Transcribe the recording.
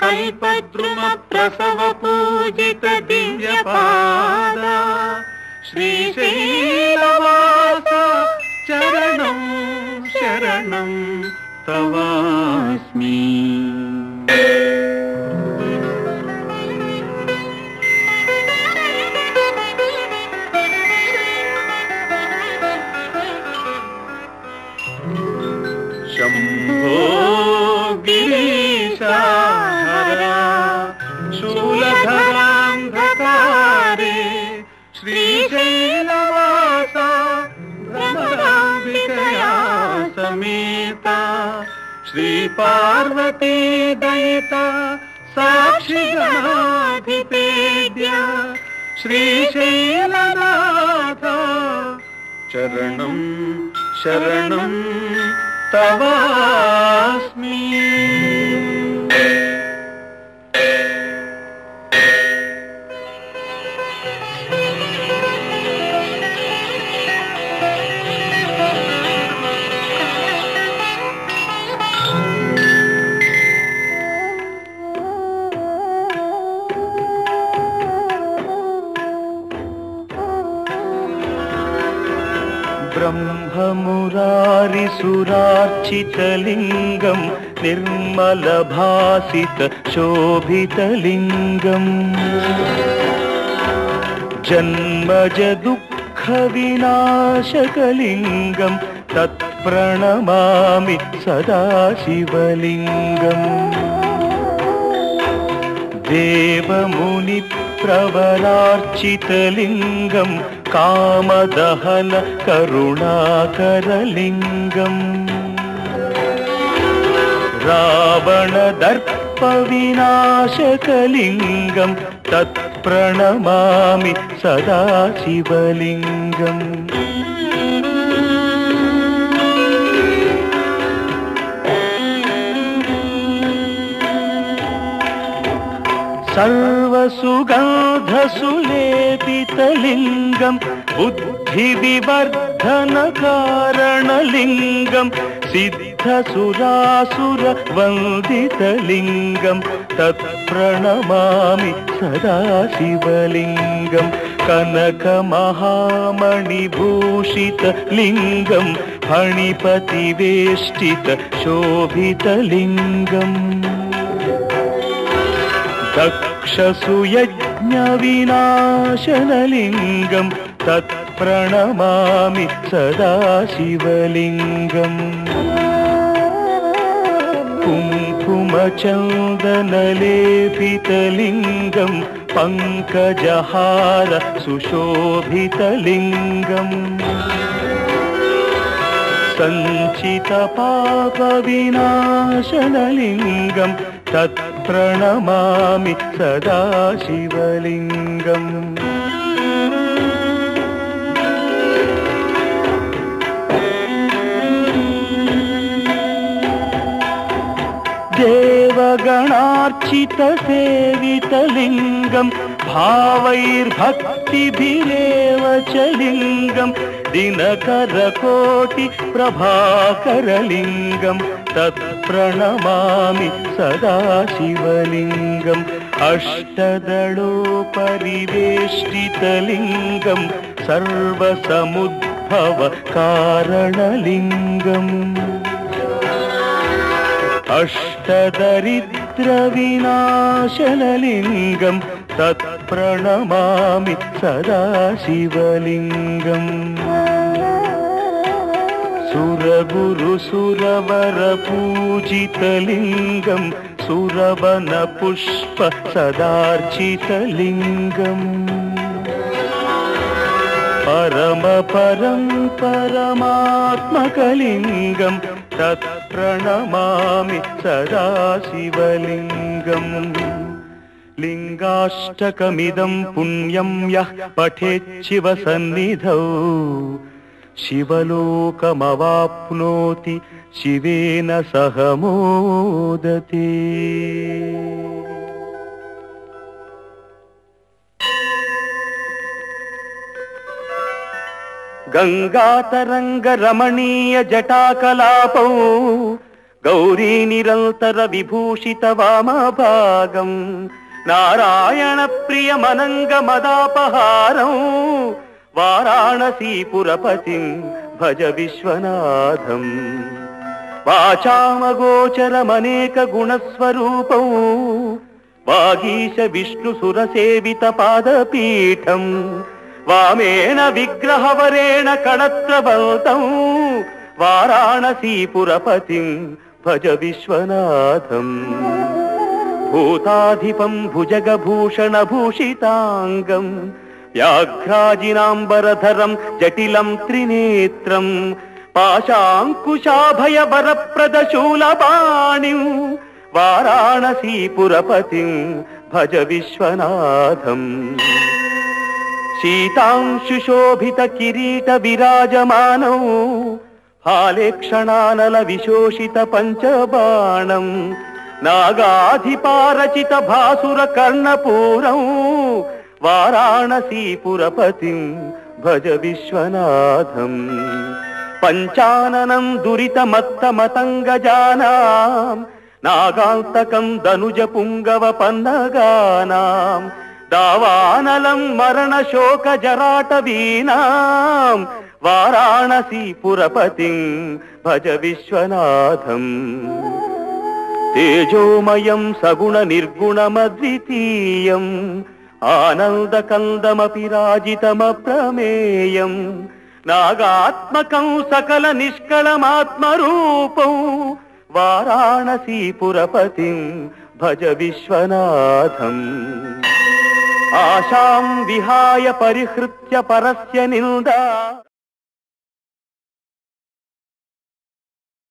कल्पद्रुम प्रसव पूजित दिव्यपाद श्रीशैलवास चरणं शरणं तवास्मि। शम्भो गिरीशा हरा शूलधरान्धकारे श्रीशैलवासा भ्रमराम्बिकया समेता श्रीपार्वती दयिता साक्षिगणाधिपेद्य श्रीशैलनाथ चरणं शरणं तवास्मि। ब्रह्ममुरारिसुरार्चितलिङ्गं निर्मलभासित शोभितलिङ्गम् जन्मज दुःखविनाशकलिङ्गं तत्प्रणमामि सदा शिवलिङ्गम्। देवमुनिप्रवरार्चितलिङ्गं कामदहन करुणाकरलिङ्गम् रावणदर्पविनाशकलिङ्गं तत्प्रणमामि सदा शिवलिङ्गम्। सर्वसुगन्धसुलेपितलिङ्गं बुद्धिविवर्धनकारणलिङ्गं सिद्धसुरासुरवन्दितलिङ्गं तत्प्रणमामि सदा शिवलिङ्गं। कनकमहामणिभूषितलिङ्गं फणिपतिवेष्टित शोभितलिङ्गम् दक्षसुयज्ञविनाशनलिङ्गं तत्प्रणमामि सदा शिवलिङ्गम्। कुङ्कुमचन्दनलेपितलिङ्गं पङ्कजहार सुशोभितलिङ्गम् सञ्चितपापविनाशनलिङ्गं तत्प्रणमामि सदा शिवलिङ्गम्। देवगणार्चितसेवितलिङ्गं भावैर्भक्तिभिरेव च लिङ्गं दिनकरकोटिप्रभाकरलिङ्गं तत्प्रणमामि सदा शिवलिङ्गम्। अष्टदलोपरिवेष्टितलिङ्गं सर्वसमुद्भवकारणलिङ्गम् अष्टदरिद्रविनाशनलिङ्गं तत्प्रणमामि सदा शिवलिङ्गम्। सुरगुरुसुरवरपूजितलिङ्गं सुरवनपुष्प सदार्चितलिङ्गम् परमपरं परमात्मकलिङ्गं तत्प्रणमामि सदा शिवलिङ्गम्। लिङ्गाष्टकमिदं पुण्यं यः पठेच्छिवसन्निधौ शिवलोकमवाप्नोति शिवेन सह मोदते। गंगातरंग रमणीय जटाकलापौ గౌరీ నిరంతర విభూషిత వామభాగం నారాయణ ప్రియమనంగ మదాపహారం వారాణసీపురపతిం భజ విశ్వనాథం వాచామగోచరమనేక గుణస్వరూపం వాగీశ విష్ణు సురసేవిత పాదపీఠం వామేన విగ్రహవరేణ కణత్రబల్తం వారాణసీపురపతిం భజ విశ్వనాథం భూతాధిపం భుజగభూషణ భూషితాంగం వ్యాఘ్రాజినాంబరధరం జటిలం త్రినేత్రం పాశాంకుశాభయ వరప్రదశూలపాణిం వారాణసీపురపతిం భజ విశ్వనాథం శీతాంశుశోభిత కిరీట విరాజమానౌ హాలేక్షణానల విశోషిత పంచబాణం నాగాధిపారచిత భాసుర కర్ణపూరం వారాణసీపురపతిం భజ విశ్వనాథం పంచాననం దురితమత్తమతంగజానాం నాగాంతకం ధనుజ పుంగవ పన్నగానాం దావానలం మరణ శోక జరాటవీనాం వారాణసీపురపతిం భజ విశ్వనాథం తేజోమయం సగుణ నిర్గుణమద్వితీయం ఆనందకందమపి రాజితమప్రమేయం నాగాత్మకం సకల నిష్కళమాత్మరూపం వారాణసీపురపతిం భజ విశ్వనాథం ఆశాం విహాయ పరిహృత్య పరస్య నిందా